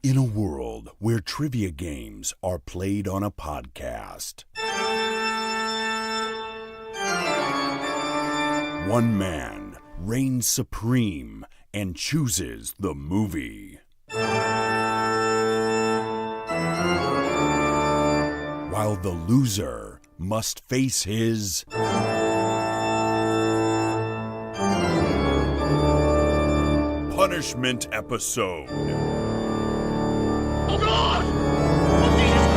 In a world where trivia games are played on a podcast, one man reigns supreme and chooses the movie, while the loser must face his punishment episode. Oh God! Oh Jesus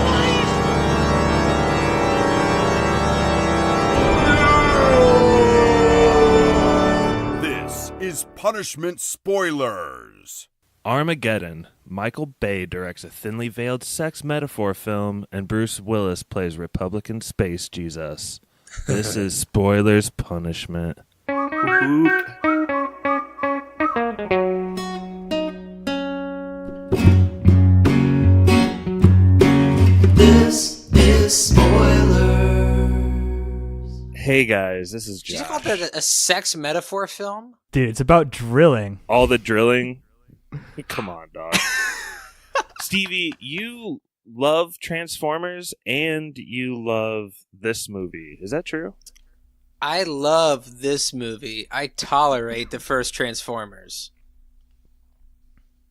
Christ! This is Punishment Spoilers. Armageddon. Michael Bay directs a thinly veiled sex metaphor film, and Bruce Willis plays Republican Space Jesus. This is Spoilers Punishment. This is Spoilers. Hey guys, this is Did you Josh. call that a sex metaphor film? Dude, it's about drilling. All the drilling? Come on, dog. Stevie, you love Transformers and you love this movie. Is that true? I love this movie. I tolerate the first Transformers.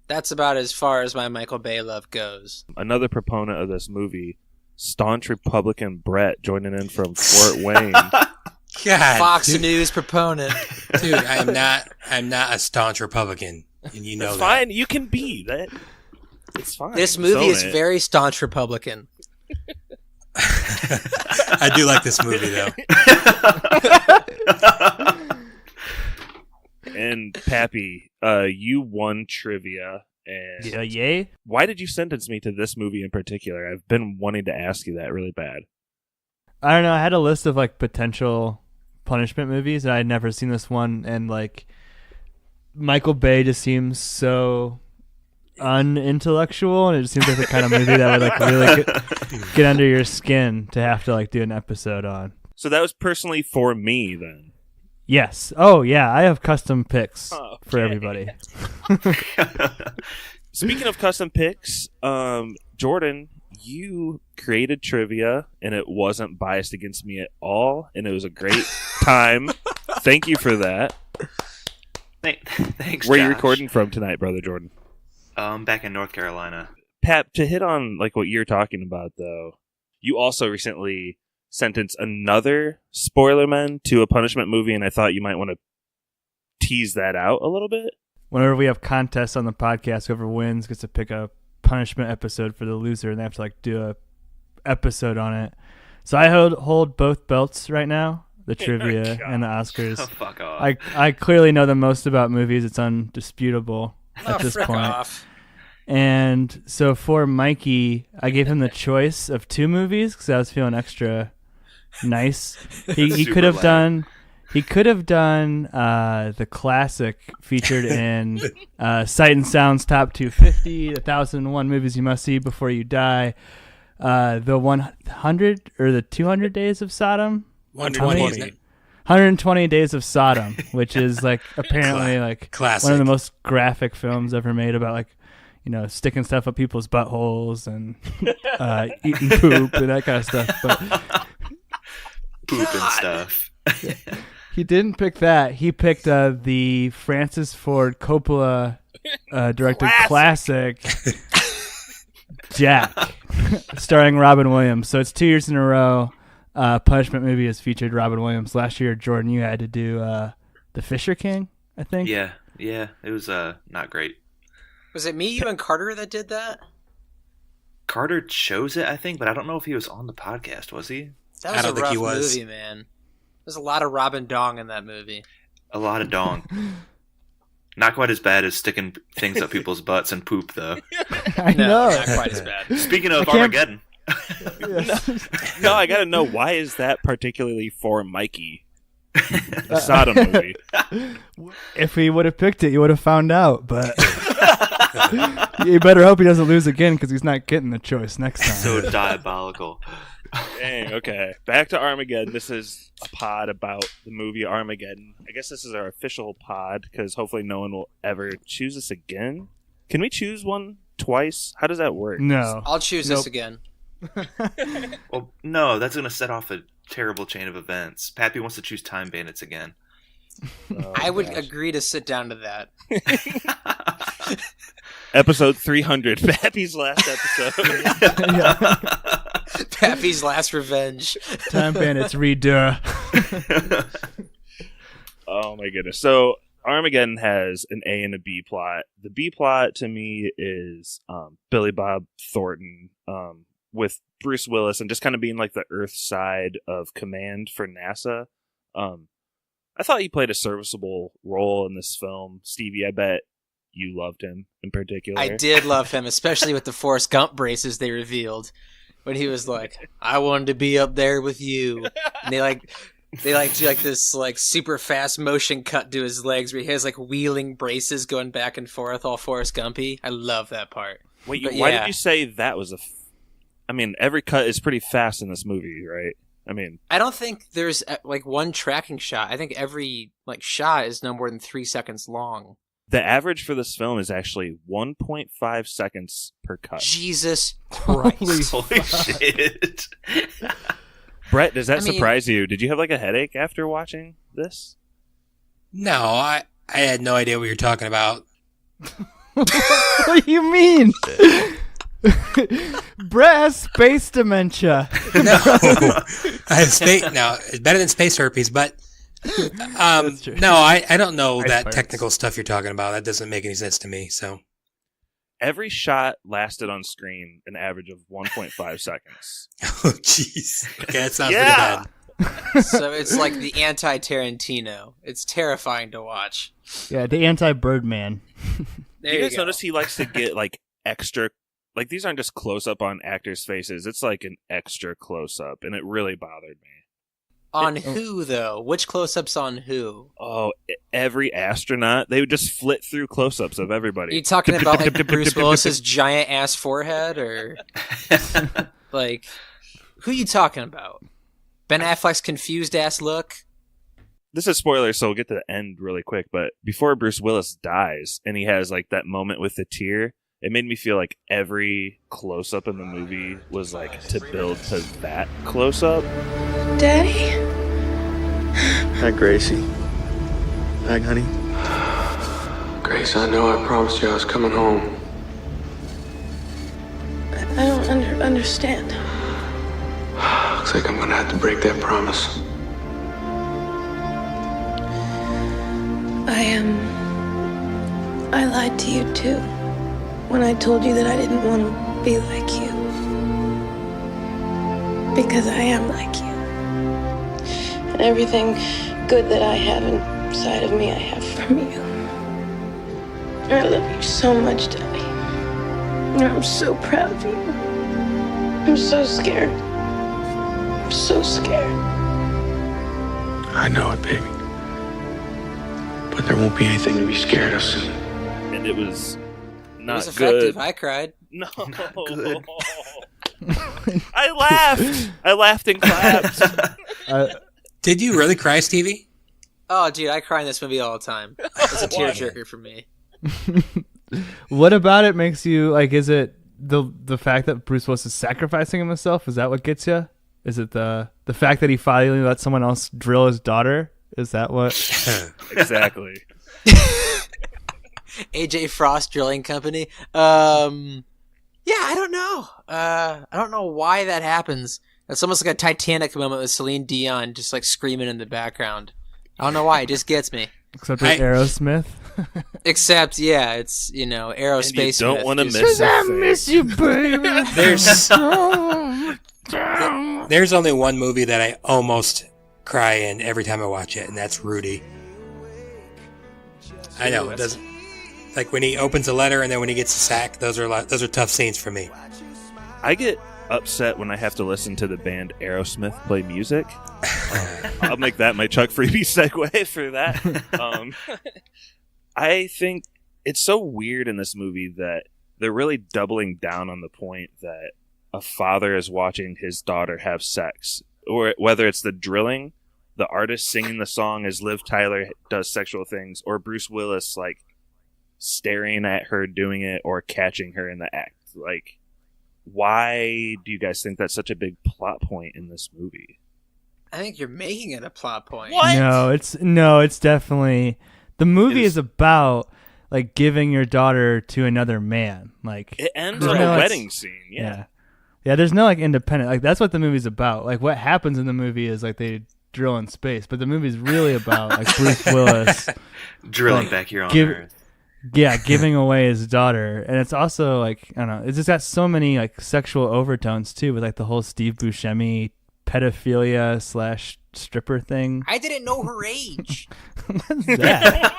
That's about as far as my Michael Bay love goes. Another proponent of this movie, staunch Republican Brett, joining in from Fort Wayne. God, Fox dude, News proponent. dude, I'm not a staunch Republican, and you know That's that. fine. You can be that. It's fine. This movie Own is it. very staunch Republican. I do like this movie though. And Pappy, you won trivia. And Yeah, yay? why did you sentence me to this movie in particular? I've been wanting to ask you that really bad. I don't know. I had a list of like potential punishment movies, and I'd never seen this one. And like, Michael Bay just seems so unintellectual, and it just seems like the kind of movie that would like really get under your skin to have to like do an episode on. So that was personally for me then. Yes. Oh yeah, I have custom picks for Okay. everybody. Speaking of custom picks, Jordan, you created trivia, and it wasn't biased against me at all, and it was a great time. Thank you for that. Thanks, Where are you Josh. recording from tonight, Brother Jordan? Back in North Carolina. Pat, to hit on like what you're talking about, though, you also recently sentenced another Spoilerman to a punishment movie, and I thought you might want to tease that out a little bit. Whenever we have contests on the podcast, whoever wins gets to pick a punishment episode for the loser, and they have to like do a episode on it. So I hold both belts right now, the trivia and the Oscars. Oh, fuck off. I clearly know the most about movies. It's undisputable at this frick point. off. And so for Mikey, I gave him the choice of two movies because I was feeling extra nice. He Super could have lame. done. He could have done the classic featured in Sight and Sound's Top 250, 1001 Movies You Must See Before You Die, the 100 or the 200 Days of Sodom, 120, isn't it? 120 Days of Sodom, which is like apparently like Classic. one of the most graphic films ever made about like, you know, sticking stuff up people's buttholes and eating poop and that kind of stuff. But Poop and stuff. he didn't pick that. He picked the Francis Ford Coppola directed classic Jack, starring Robin Williams. So it's 2 years in a row. Punishment movie has featured Robin Williams. Last year, Jordan, you had to do The Fisher King, I think. Yeah, it was not great. Was it me, you, and Carter that did that? Carter chose it, I think, but I don't know if he was on the podcast, was he? That I was don't a think rough he was. movie, man. There's a lot of Robin Dong in that movie. A lot of dong. Not quite as bad as sticking things up people's butts and poop, though. I know. Not quite as bad. Speaking of can't- Armageddon. No, I gotta know, why is that particularly for Mikey? The Sodom movie. If he would have picked it, you would have found out. But you better hope he doesn't lose again because he's not getting the choice next time. So diabolical. Dang, okay. Back to Armageddon. This is a pod about the movie Armageddon. I guess this is our official pod because hopefully no one will ever choose us again. Can we choose one twice? How does that work? No. I'll choose Nope. this again. Well, no, that's going to set off a terrible chain of events. Pappy wants to choose Time Bandits again. Oh, I would gosh. agree to sit down to that. Episode 300, Pappy's last episode. Pappy's Last Revenge. Time Bandits redo. Oh my goodness. So Armageddon has an A and a B plot. The B plot to me is Billy Bob Thornton with Bruce Willis and just kind of being like the Earth side of command for NASA. I thought he played a serviceable role in this film. Stevie, I bet you loved him in particular. I did love him, especially with the Forrest Gump braces they revealed. When he was like, I wanted to be up there with you. And they do like this like super fast motion cut to his legs where he has like wheeling braces going back and forth, all Forrest Gumpy. I love that part. Wait, But why yeah. did you say that was I mean, every cut is pretty fast in this movie, right? I mean, I don't think there's like one tracking shot. I think every like shot is no more than 3 seconds long. the average for this film is actually 1.5 seconds per cut. Jesus Holy Christ. Holy shit. Brett, does that I mean- surprise you? Did you have like a headache after watching this? No, I had no idea what you're talking about. What do you mean? Brett has space dementia. No, I have space. No, it's better than space herpes, but That's true. no, I don't know Ice that pirates. technical stuff you're talking about. That doesn't make any sense to me. So Every shot lasted on screen an average of 1.5 seconds. oh jeez, okay, that sounds Yeah. pretty bad. So it's like the anti-Tarantino. It's terrifying to watch. Yeah, the anti-Birdman. There you you guys go. notice he likes to get like extra, like these aren't just close up on actors' faces. It's like an extra close up, and it really bothered me. On who, though? Which close-ups on who? Oh, every astronaut, they would just flit through close ups of Are everybody. you talking about like Bruce Willis's giant-ass forehead, or like who you talking about? Ben Affleck's confused-ass look? This is spoilers, so we'll get to the end really quick. But before Bruce Willis dies, and he has like that moment with the tear, it made me feel like every close up in the movie was like to build to that close up. Daddy? Hi, Gracie. Hi, honey. Grace, I know I promised you I was coming home. I don't understand. Looks like I'm gonna have to break that promise. I lied to you too. When I told you that I didn't want to be like you. Because I am like you. And everything good that I have inside of me, I have from you. I love you so much, Daddy. And I'm so proud of you. I'm so scared. I'm so scared. I know it, baby. But there won't be anything to be scared of soon. And it was It not was effective. good. I cried. No. good. I laughed. I laughed and clapped. Did you really cry, Stevie? Oh, dude, I cry in this movie all the time. It's a tearjerker for me. What about it makes you like? Is it the fact that Bruce Willis is sacrificing himself? Is that what gets you? Is it the fact that he finally let someone else drill his daughter? Is that what? Exactly. AJ Frost Drilling Company. Yeah, I don't know. I don't know why that happens. It's almost like a Titanic moment with Celine Dion just like screaming in the background. I don't know why. It just gets me. Except for Aerosmith. Except, yeah, it's, you know, aerospace. And you don't want to miss I it. miss you, baby. There's only one movie that I almost cry in every time I watch it, and that's Rudy. I know it doesn't. Like when he opens a letter and then when he gets a sack, those are tough scenes for me. I get upset when I have to listen to the band Aerosmith play music. I'll make that my Chuck Freebie segue for that. I think it's so weird in this movie that they're really doubling down on the point that a father is watching his daughter have sex, or whether it's the drilling, the artist singing the song as Liv Tyler does sexual things, or Bruce Willis like staring at her doing it or catching her in the act. Like, why do you guys think that's such a big plot point in this movie? I think you're making it a plot point. What? No, it's definitely the movie is about like giving your daughter to another man. Like it ends on a wedding scene. Yeah. There's no like independent. Like that's what the movie's about. Like what happens in the movie is like they drill in space, but the movie's really about like Bruce Willis drilling like, back here on Earth. Yeah, giving away his daughter, and it's also like I don't know. It's just got so many like sexual overtones too, with like the whole Steve Buscemi pedophilia / stripper thing. I didn't know her age. What's that?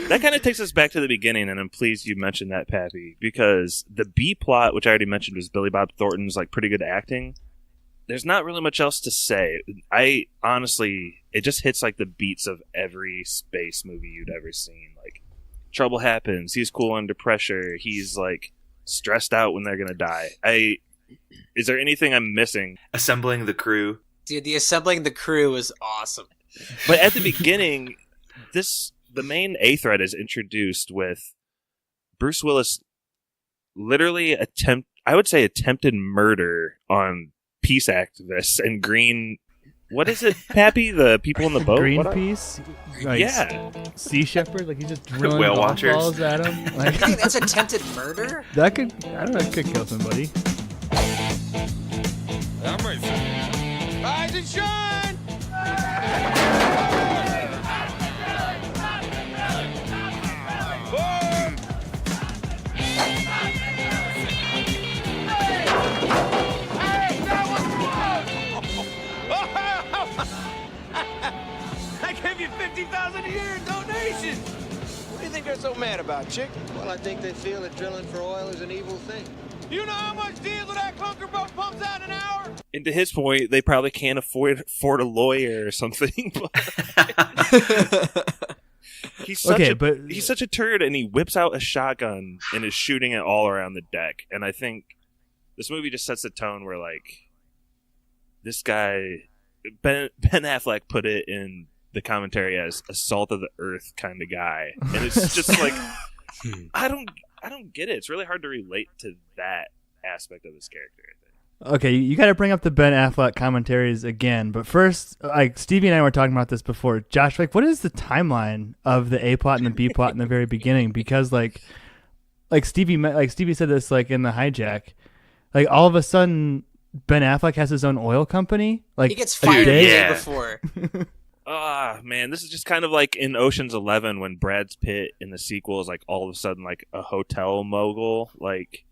That kind of takes us back to the beginning, and I'm pleased you mentioned that, Pappy, because the B plot, which I already mentioned, was Billy Bob Thornton's like pretty good acting. There's not really much else to say. I honestly, it just hits like the beats of every space movie you'd ever seen. Like, trouble happens. He's cool under pressure. He's like stressed out when they're gonna die. Is there anything I'm missing? Assembling the crew. Dude, the assembling the crew was awesome. But at the beginning, the main A thread is introduced with Bruce Willis literally attempted murder on peace activists and green. What is it, Pappy? The people in the boat? Greenpeace? Like, yeah. Sea Shepherd? Like he's just drilling Whale golf watchers. balls at him? Like, You think that's attempted murder? that could, I don't know, it could kill somebody. I'm ready. Rise and shine! I gave you $50,000 a year in donation. What do you think they're so mad about, chick? Well, I think they feel that drilling for oil is an evil thing. You know how much diesel that clunker boat pumps out an hour? And to his point, they probably can't afford a lawyer or something. He's such a turd, and he whips out a shotgun and is shooting it all around the deck. And I think this movie just sets the tone where, like, this guy, Ben Affleck put it in the commentary as a salt of the earth kind of guy, and it's just like I don't get it. It's really hard to relate to that aspect of this character, I think. Okay, you got to bring up the Ben Affleck commentaries again, but first, like Stevie and I were talking about this before. Josh, like, what is the timeline of the A plot and the B plot in the very beginning? Because like Stevie said this like in the hijack, like all of a sudden Ben Affleck has his own oil company. Like he gets fired the day before. Man, this is just kind of like in Ocean's 11 when Brad Pitt in the sequel is like all of a sudden like a hotel mogul. Like,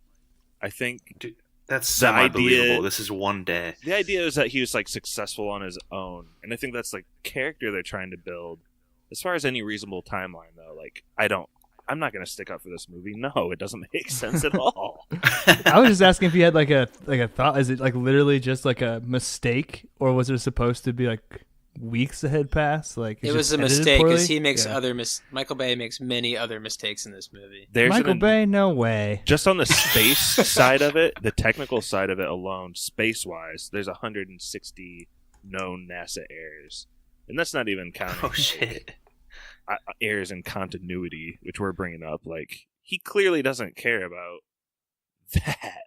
I think. Dude, that's semi-believable. This is one day. The idea is that he was like successful on his own, and I think that's like character they're trying to build. As far as any reasonable timeline, though, like I'm not going to stick up for this movie. No, it doesn't make sense at all. I was just asking if you had like a thought. Is it like literally just like a mistake, or was it supposed to be like weeks that had passed? Like it was a mistake because he makes Michael Bay makes many other mistakes in this movie. Michael Bay, no way. Just on the space side of it, the technical side of it alone, space-wise, there's 160 known NASA errors, and that's not even counting. Oh shit! Errors in continuity, which we're bringing up. Like, he clearly doesn't care about that.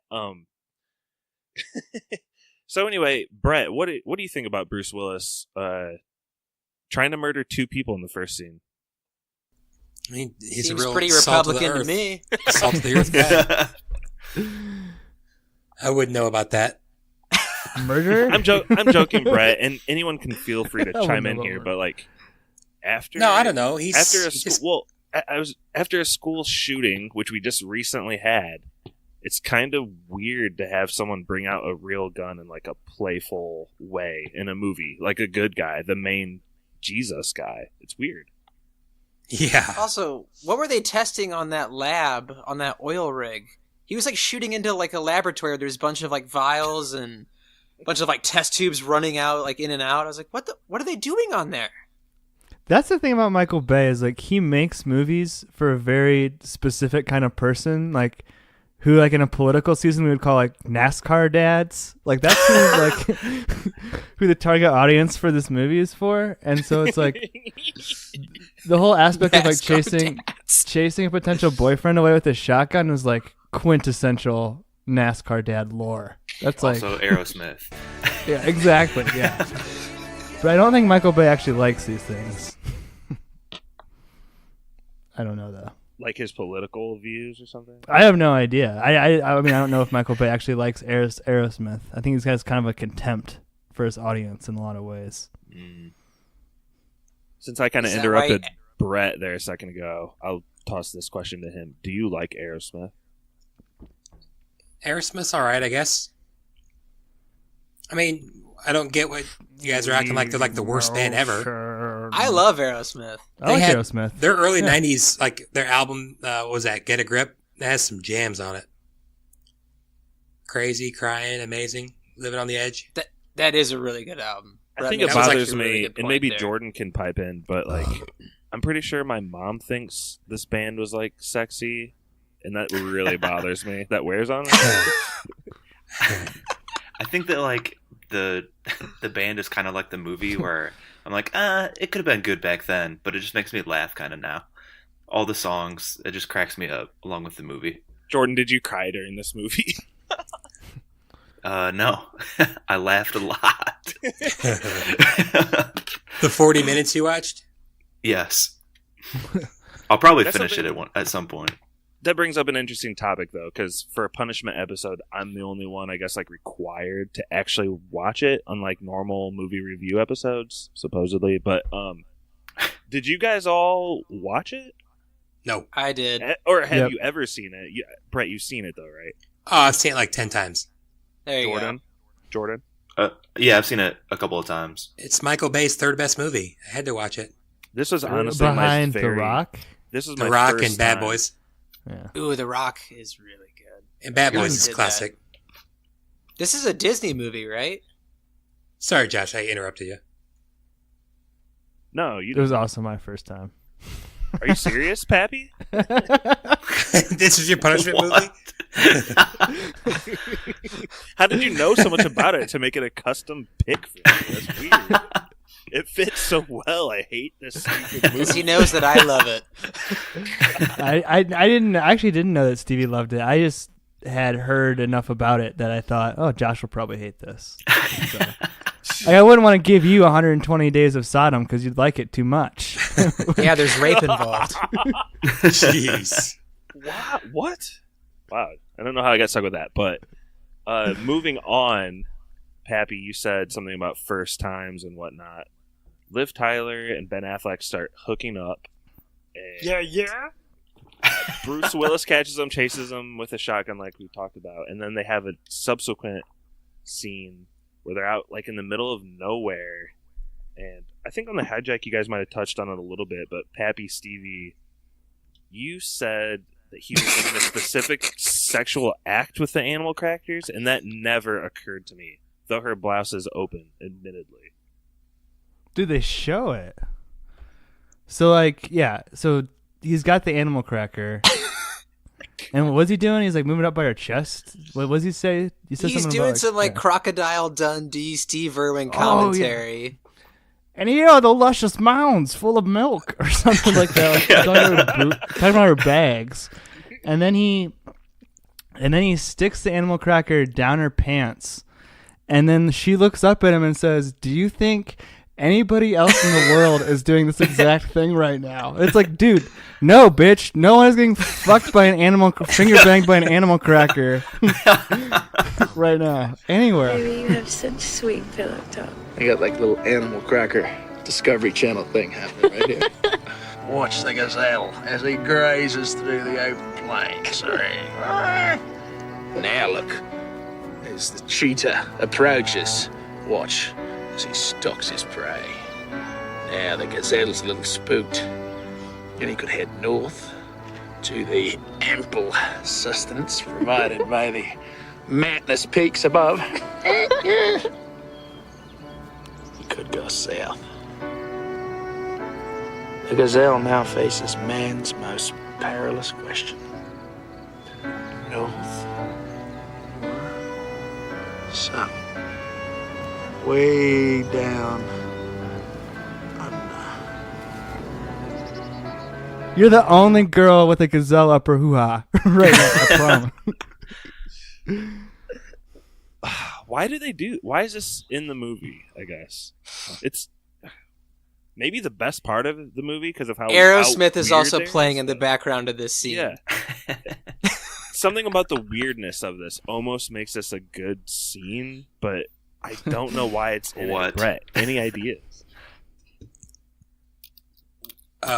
So anyway, Brett, what do you think about Bruce Willis trying to murder two people in the first scene? I mean, he's Seems a real pretty salt Republican of the to me. Salt of the earth guy. I wouldn't know about that. Murder? I'm joking, Brett, and anyone can feel free to chime in here. But like, after I don't know. After a school shooting, which we just recently had. It's kind of weird to have someone bring out a real gun in like a playful way in a movie, like a good guy, the main Jesus guy. It's weird. Yeah. Also, what were they testing on that lab, on that oil rig? He was like shooting into like a laboratory where there's a bunch of like vials and a bunch of like test tubes running out, like in and out. I was like, what are they doing on there? That's the thing about Michael Bay is like he makes movies for a very specific kind of person, like who like in a political season we would call like NASCAR dads. Like that's who like who the target audience for this movie is for. And so it's like the whole aspect of like chasing a potential boyfriend away with a shotgun was like quintessential NASCAR dad lore. That's also like Aerosmith. Yeah, exactly. Yeah. But I don't think Michael Bay actually likes these things. I don't know though. Like his political views or something? I have no idea. I mean, I don't know if Michael Bay actually likes Aerosmith. I think he's got kind of a contempt for his audience in a lot of ways. Since I kind of interrupted Brett there a second ago, I'll toss this question to him. Do you like Aerosmith? Aerosmith's all right, I guess. I mean, I don't get what you guys are acting like they're like the worst band ever. I love Aerosmith. I like Aerosmith. Their early 90s, like their album, what was that, Get a Grip? That has some jams on it. Crazy, Crying, Amazing, Living on the Edge. That is a really good album. I think it bothers me, and maybe Jordan can pipe in, but like, I'm pretty sure my mom thinks this band was like sexy, and that really bothers me. That wears on it. I think that like the band is kind of like the movie where I'm like, it could have been good back then, but it just makes me laugh kind of now. All the songs, it just cracks me up along with the movie. Jordan, did you cry during this movie? No, I laughed a lot. The 40 minutes you watched? Yes. I'll probably finish it at some point. That brings up an interesting topic, though, because for a punishment episode, I'm the only one, I guess, like required to actually watch it, unlike normal movie review episodes, supposedly. But did you guys all watch it? No, I did. Or have you ever seen it? Brett, you've seen it though, right? Oh, I've seen it like 10 times. There you go. Jordan? Yeah, I've seen it a couple of times. It's Michael Bay's third best movie. I had to watch it. This was honestly behind my The Rock. This was The my Rock first and Bad time. Boys. Yeah. Ooh, The Rock is really good. And Bad Boys is did classic. This is a Disney movie, right? Sorry, Josh, I interrupted you. No, It was also my first time. Are you serious, Pappy? This is your punishment movie? How did you know so much about it to make it a custom pick for me? That's weird. It fits so well. I hate this stupid movie. Because he knows that I love it. I didn't know that Stevie loved it. I just had heard enough about it that I thought, oh, Josh will probably hate this. So, I wouldn't want to give you 120 Days of Sodom because you'd like it too much. Yeah, there's rape involved. Jeez. What? Wow. I don't know how I got stuck with that, but moving on, Pappy, you said something about first times and whatnot. Liv Tyler and Ben Affleck start hooking up. And Bruce Willis catches them, chases them with a shotgun like we talked about, and then they have a subsequent scene where they're out like in the middle of nowhere. And I think on the hijack you guys might have touched on it a little bit, but Pappy, Stevie, you said that he was in a specific sexual act with the animal crackers, and that never occurred to me, though her blouse is open, admittedly. Dude, they show it. So, like, yeah. So he's got the animal cracker. And what's he doing? He's, like, moving up by her chest. What does he say? He's something doing about, some, like, Crocodile Dundee, Steve Irwin Oh, commentary. yeah. And here are the luscious mounds full of milk, or something like that. Like, talking about her bags. And then he sticks the animal cracker down her pants. And then she looks up at him and says, "Do you think anybody else in the world is doing this exact thing right now?" It's like, dude, no, bitch. No one is getting fucked by an animal, finger banged by an animal cracker right now. Anywhere. Baby, you have such sweet pillow talk. I got like a little animal cracker Discovery Channel thing happening right here. Watch the gazelle as he grazes through the open plains. Now look, as the cheetah approaches, watch as he stalks his prey. Now the gazelle's a little spooked, and he could head north to the ample sustenance provided by the mountainous peaks above. He could go south. The gazelle now faces man's most perilous question. north or south? Way down under. You're the only girl with a gazelle up her hoo-ha right now. I promise. Why is this in the movie, I guess? It's maybe the best part of the movie because of how Aerosmith is weird also they are. playing in the background of this scene. Yeah. Something about the weirdness of this almost makes this a good scene, but I don't know why it's in it. Brett, any ideas?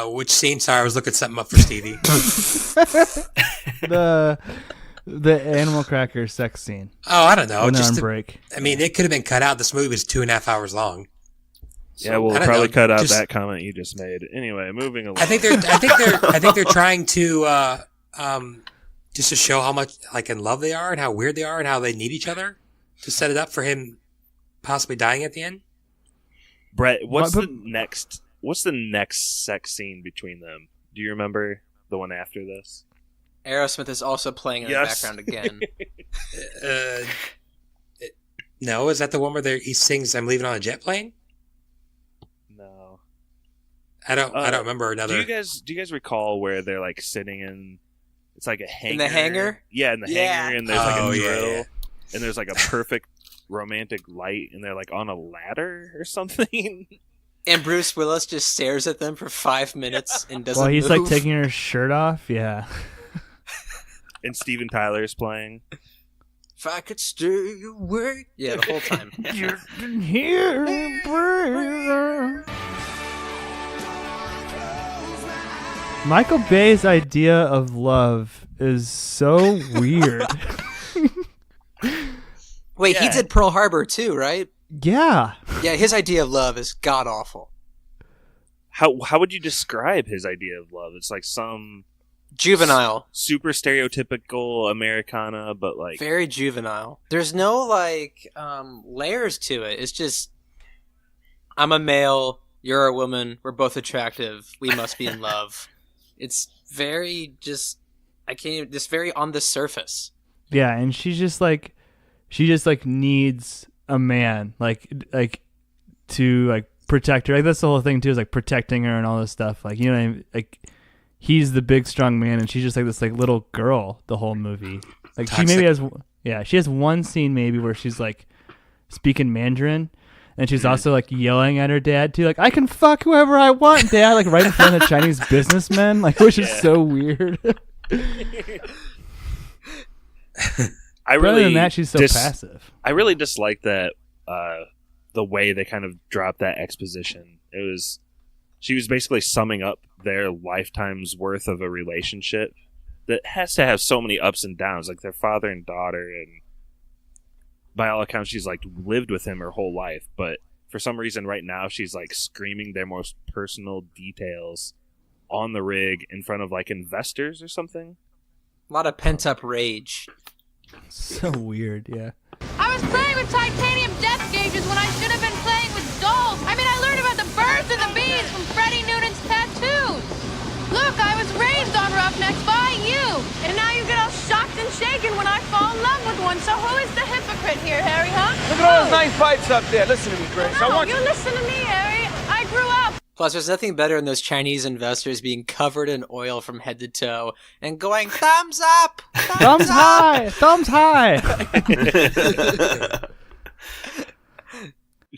Which scene? Sorry, I was looking something up for Stevie. The animal cracker sex scene. Oh, I don't know. When they're Just on to- break. I mean, it could have been cut out. This movie was 2.5 hours long. So, Yeah, we'll I don't probably know, cut out just- that comment you just made. Anyway, moving along. I think they're trying to just to show how much like in love they are and how weird they are and how they need each other to set it up for him possibly dying at the end. Brett, what's the next sex scene between them? Do you remember the one after this? Aerosmith is also playing in the background again. No, is that the one where he sings "I'm leaving on a jet plane"? No, I don't remember another. Do you guys recall where they're like sitting in? It's like a hangar. In the hangar? Yeah, in the hangar, and there's like a drill, yeah. and there's like a perfect romantic light, and they're like on a ladder or something. And Bruce Willis just stares at them for 5 minutes and doesn't While he's move. like taking her shirt off, yeah. And Steven Tyler's playing. If I could stay away. Yeah, the whole time. You can hear me breathe. Michael Bay's idea of love is so weird. Wait, he did Pearl Harbor too, right? Yeah. Yeah, his idea of love is god awful. How would you describe his idea of love? It's like some juvenile, super stereotypical Americana, but like very juvenile. There's no like layers to it. It's just I'm a male, you're a woman, we're both attractive, we must be in love. It's very just very on the surface. Yeah, and she just like needs a man like to like protect her. Like that's the whole thing too, is like protecting her and all this stuff. Like, you know what I mean? Like he's the big strong man and she's just like this like little girl the whole movie. Like Toxic. she maybe has one scene maybe where she's like speaking Mandarin and she's also like yelling at her dad too, like, I can fuck whoever I want, Dad, like right in front of Chinese businessmen, like, which is so weird. Other than that, she's so passive. I really dislike that the way they kind of dropped that exposition. She was basically summing up their lifetime's worth of a relationship that has to have so many ups and downs, like their father and daughter, and by all accounts she's like lived with him her whole life, but for some reason right now she's like screaming their most personal details on the rig in front of like investors or something. A lot of pent up rage. So weird, yeah. I was playing with titanium depth gauges when I should have been playing with dolls. I mean, I learned about the birds and the bees from Freddie Noonan's tattoos. Look, I was raised on Roughnecks by you. And now you get all shocked and shaken when I fall in love with one. So who is the hypocrite here, Harry, huh? Look at all those nice pipes up there. Listen to me, Grace. I No, want you listen to me, Harry. I grew up. Plus, there's nothing better than those Chinese investors being covered in oil from head to toe and going, thumbs up! Thumbs high! Thumbs high!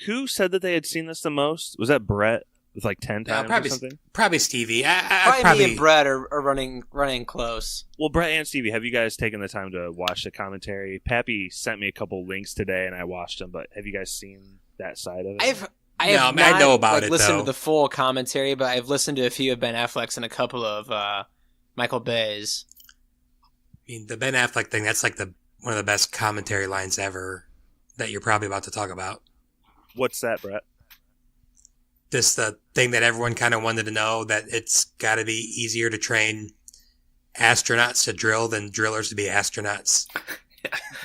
Who said that they had seen this the most? Was that Brett with like 10 times or something? Probably Stevie. Probably me and Brett are running close. Well, Brett and Stevie, have you guys taken the time to watch the commentary? Pappy sent me a couple links today, and I watched them. But have you guys seen that side of it? I have not, I know about it, listened though. to the full commentary, but I've listened to a few of Ben Affleck's and a couple of Michael Bay's. I mean, the Ben Affleck thing, that's like one of the best commentary lines ever that you're probably about to talk about. What's that, Brett? This the thing that everyone kind of wanted to know, that it's got to be easier to train astronauts to drill than drillers to be astronauts.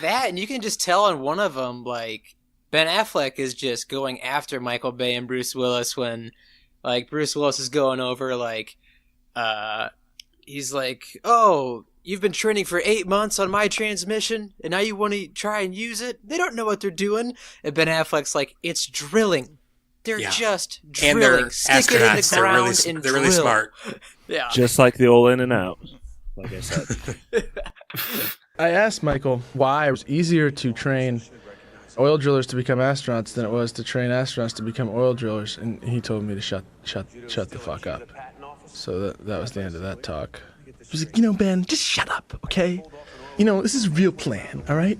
That, and you can just tell on one of them, like, Ben Affleck is just going after Michael Bay and Bruce Willis when, like, Bruce Willis is going over, like, he's like, oh, you've been training for 8 months on my transmission, and now you want to try and use it? They don't know what they're doing. And Ben Affleck's like, it's drilling. They're just drilling. And they're Stick it in the astronauts. ground and They're really drill. smart. Yeah. Just like the old In and Out, like I said. I asked Michael why it was easier to train oil drillers to become astronauts than it was to train astronauts to become oil drillers, and he told me to shut the fuck up. So that was the end of that talk. He was like, Ben, just shut up, okay? This is a real plan, all right?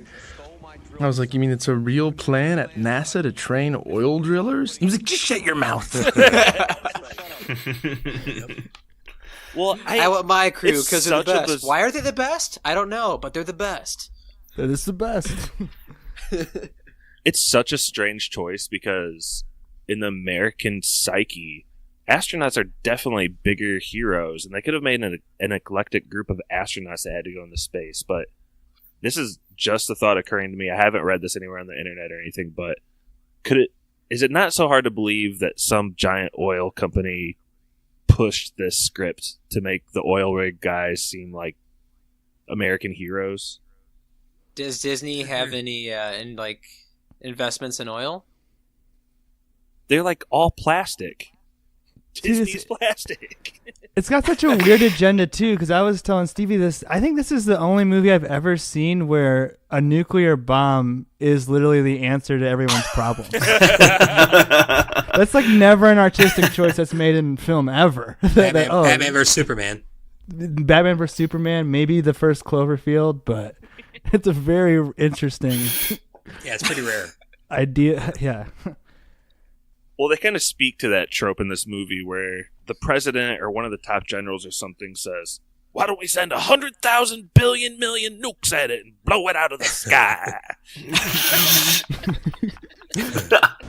I was like, you mean it's a real plan at NASA to train oil drillers? He was like, just shut your mouth. Well, I want my crew because they're the best. Why are they the best? I don't know, but they're the best. That is the best. It's such a strange choice because in the American psyche, astronauts are definitely bigger heroes, and they could have made an eclectic group of astronauts that had to go into space. But this is just a thought occurring to me. I haven't read this anywhere on the internet or anything, but is it not so hard to believe that some giant oil company pushed this script to make the oil rig guys seem like American heroes? Does Disney have any investments in oil? They're like all plastic. Disney's plastic. It's got such a weird agenda too, because I was telling Stevie this. I think this is the only movie I've ever seen where a nuclear bomb is literally the answer to everyone's problems. That's like never an artistic choice that's made in film ever. Batman vs Superman. Batman vs Superman, maybe the first Cloverfield, but it's a very interesting. Yeah, it's pretty rare. Idea, yeah. Well, they kind of speak to that trope in this movie where the president or one of the top generals or something says, "Why don't we send 100,000 billion million nukes at it and blow it out of the sky?"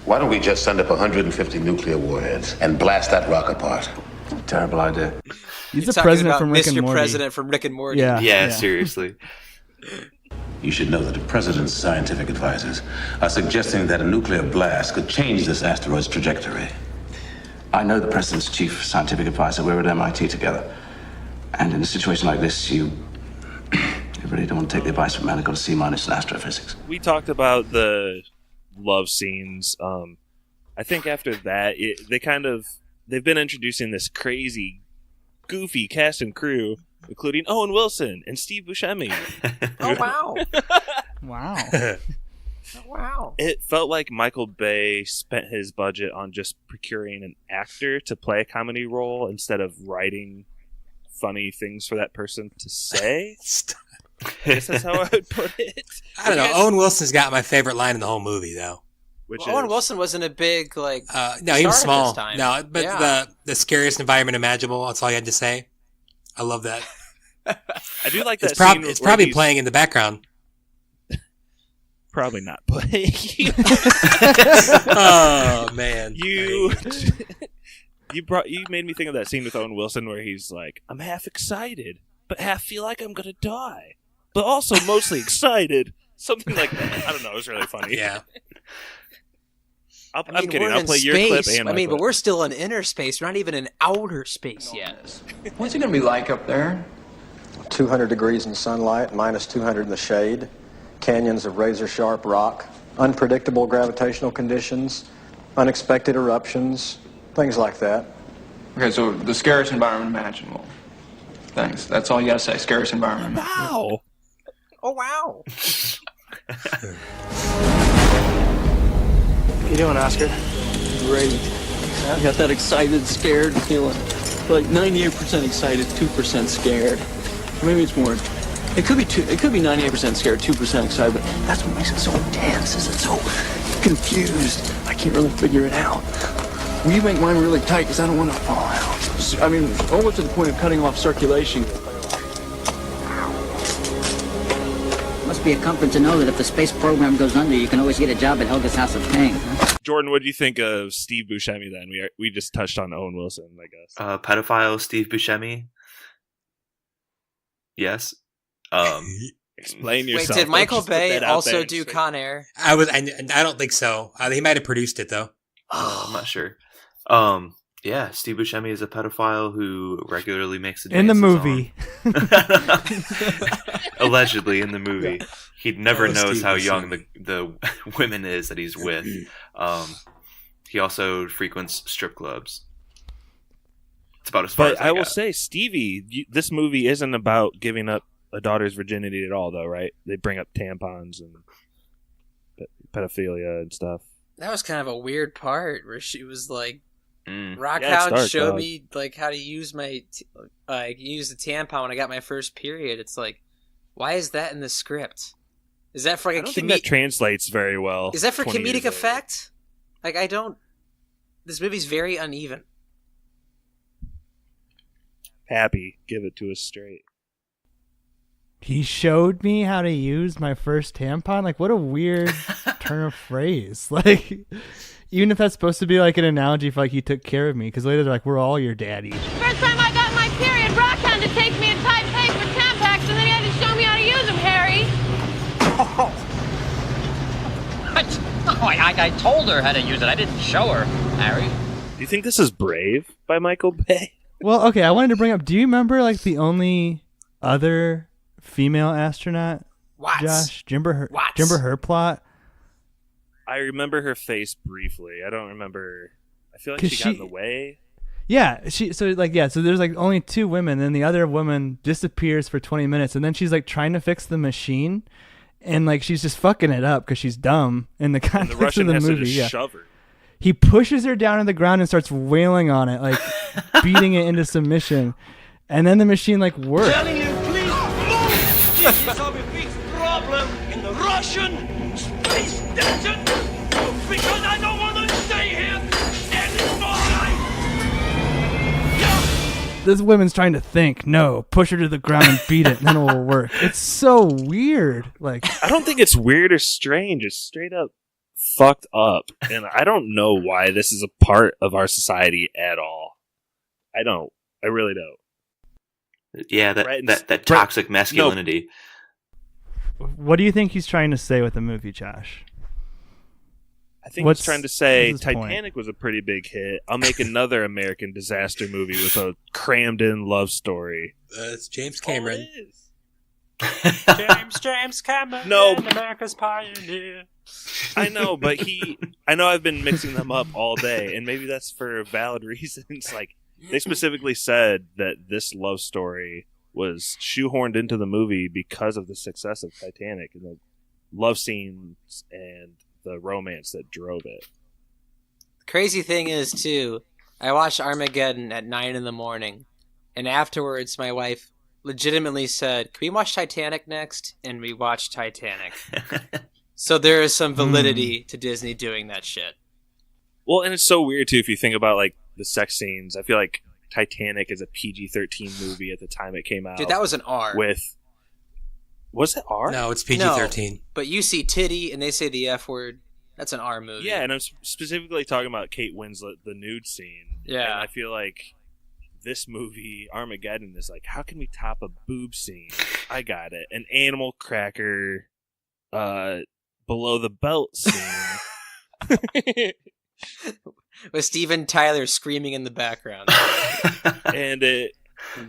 Why don't we just send up 150 nuclear warheads and blast that rock apart? Terrible idea. He's the president from Rick and Mr. Morty. President from Rick and Morty. Yeah, seriously. You should know that the president's scientific advisors are suggesting that a nuclear blast could change this asteroid's trajectory. I know the president's chief scientific advisor. We're at MIT together. And in a situation like this, you really don't want to take the advice from a man who got a C- in astrophysics. We talked about the love scenes. I think after that, they've been introducing this crazy, goofy cast and crew, including Owen Wilson and Steve Buscemi. Oh, wow. Wow. Wow. It felt like Michael Bay spent his budget on just procuring an actor to play a comedy role instead of writing funny things for that person to say. I guess that's how I would put it. I don't know. Owen Wilson's got my favorite line in the whole movie, though. Owen Wilson wasn't a big, no, he star was small. at this time. No, but Yeah. the scariest environment imaginable, that's all you had to say. I love that. I do like that It's, scene it's where probably he's playing in the background. probably not playing. Oh, man. You made me think of that scene with Owen Wilson where he's like, "I'm half excited, but half feel like I'm gonna die, but also mostly excited." Something like that. I don't know. It was really funny. Yeah. I'm kidding. we're I'll in play your clip space. and I my mean, clip. but we're still in inner space. We're not even in outer space yet. What's it going to be like up there? 200 degrees in sunlight, minus 200 in the shade, canyons of razor-sharp rock, unpredictable gravitational conditions, unexpected eruptions, things like that. Okay, so the scariest environment imaginable. Thanks. That's all you gotta say. Scariest environment. Wow. Oh, wow. How you doing, Oscar? Great. I got that excited, scared feeling. Like 98% excited, 2% scared. Maybe it's more. It could be 98% scared, 2% excited, but that's what makes it so intense, is it's so confused. I can't really figure it out. Will you make mine really tight, because I don't want to fall out. I mean, almost to the point of cutting off circulation. Must be a comfort to know that if the space program goes under, you can always get a job at Helga's House of Pain. Jordan, what do you think of Steve Buscemi then? We just touched on Owen Wilson, I guess. Pedophile Steve Buscemi. Yes. Explain Wait, yourself. did Michael Just put that Bay out also there. do Con Air? I don't think so. He might have produced it, though. I'm not sure. Yeah, Steve Buscemi is a pedophile who regularly makes in the movie. Allegedly in the movie. Yeah. He never knows Steve how Buscemi. young the women is that he's with. He also frequents strip clubs. It's about as far as But I will got. say, Stevie, this movie isn't about giving up a daughter's virginity at all, though, right? They bring up tampons and pedophilia and stuff. That was kind of a weird part where she was like, Yeah, Rockhound it's dark, showed dog. me like how to use use the tampon when I got my first period. It's like, why is that in the script? Is that for like I don't think that translates very well. Is that for 20 comedic years later. effect? Like, I don't. This movie's very uneven. Happy, give it to us straight. He showed me how to use my first tampon. Like, what a weird turn of phrase. Like, even if that's supposed to be like an analogy for like he took care of me, because later they're like, we're all your daddy. First time I got my period, Rock had to take me a tight pace for Tampax, and then he had to show me how to use them, Harry. I told her how to use it. I didn't show her, Harry. Do you think this is Brave by Michael Bay? Well, okay, I wanted to bring up, do you remember like the only other female astronaut? Watts. Josh? Do you remember Watts. her plot? I remember her face briefly. I don't remember. I feel like 'Cause she got in she- the way. Yeah, so there's like only two women, and the other woman disappears for 20 minutes, and then she's like trying to fix the machine, and like she's just fucking it up because she's dumb in the And context the Russian of the has movie. to just Yeah. shove her. He pushes her down on the ground and starts wailing on it, like beating it into submission, and then the machine like works. Telling you, please move! This is how we fix problem in the Russian space station! Because I don't want to stay here anymore! This woman's trying to think. No, push her to the ground and beat it, and then it will work. It's so weird. Like, I don't think it's weird or strange. It's straight up fucked up. And I don't know why this is a part of our society at all. I don't. I really don't. Yeah, Right, that toxic masculinity. what do you think he's trying to say with the movie, Josh? I think What's- he's trying to say what's his point? Titanic was a pretty big hit. I'll make another American disaster movie with a crammed in love story. It's James Cameron. James Cameron, No. America's pioneer. I know, but I know I've been mixing them up all day, and maybe that's for valid reasons. Like, they specifically said that this love story was shoehorned into the movie because of the success of Titanic and the love scenes and the romance that drove it. Crazy thing is, too, I watched Armageddon at 9 in the morning, and afterwards my wife legitimately said, "Can we watch Titanic next?" And we watched Titanic. So there is some validity to Disney doing that shit. Well, and it's so weird, too, if you think about, like, the sex scenes. I feel like Titanic is a PG-13 movie at the time it came out. Dude, that was an R. Was it R? No, it's PG-13. No, but you see titty and they say the F word. That's an R movie. Yeah, and I'm specifically talking about Kate Winslet, the nude scene. Yeah. And I feel like this movie, Armageddon, is like, how can we top a boob scene? I got it. An animal cracker below the belt scene. With Steven Tyler screaming in the background. And it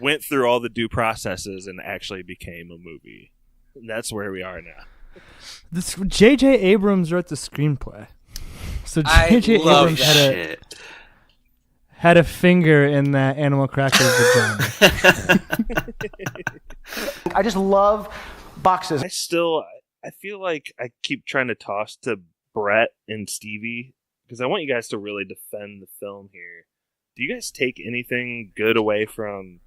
went through all the due processes and actually became a movie. And that's where we are now. This J.J. Abrams wrote the screenplay, so I J.J. love Abrams that had a finger in that animal cracker's vagina. I just love boxes. I feel like I keep trying to toss to Brett and Stevie because I want you guys to really defend the film here. Do you guys take anything good away from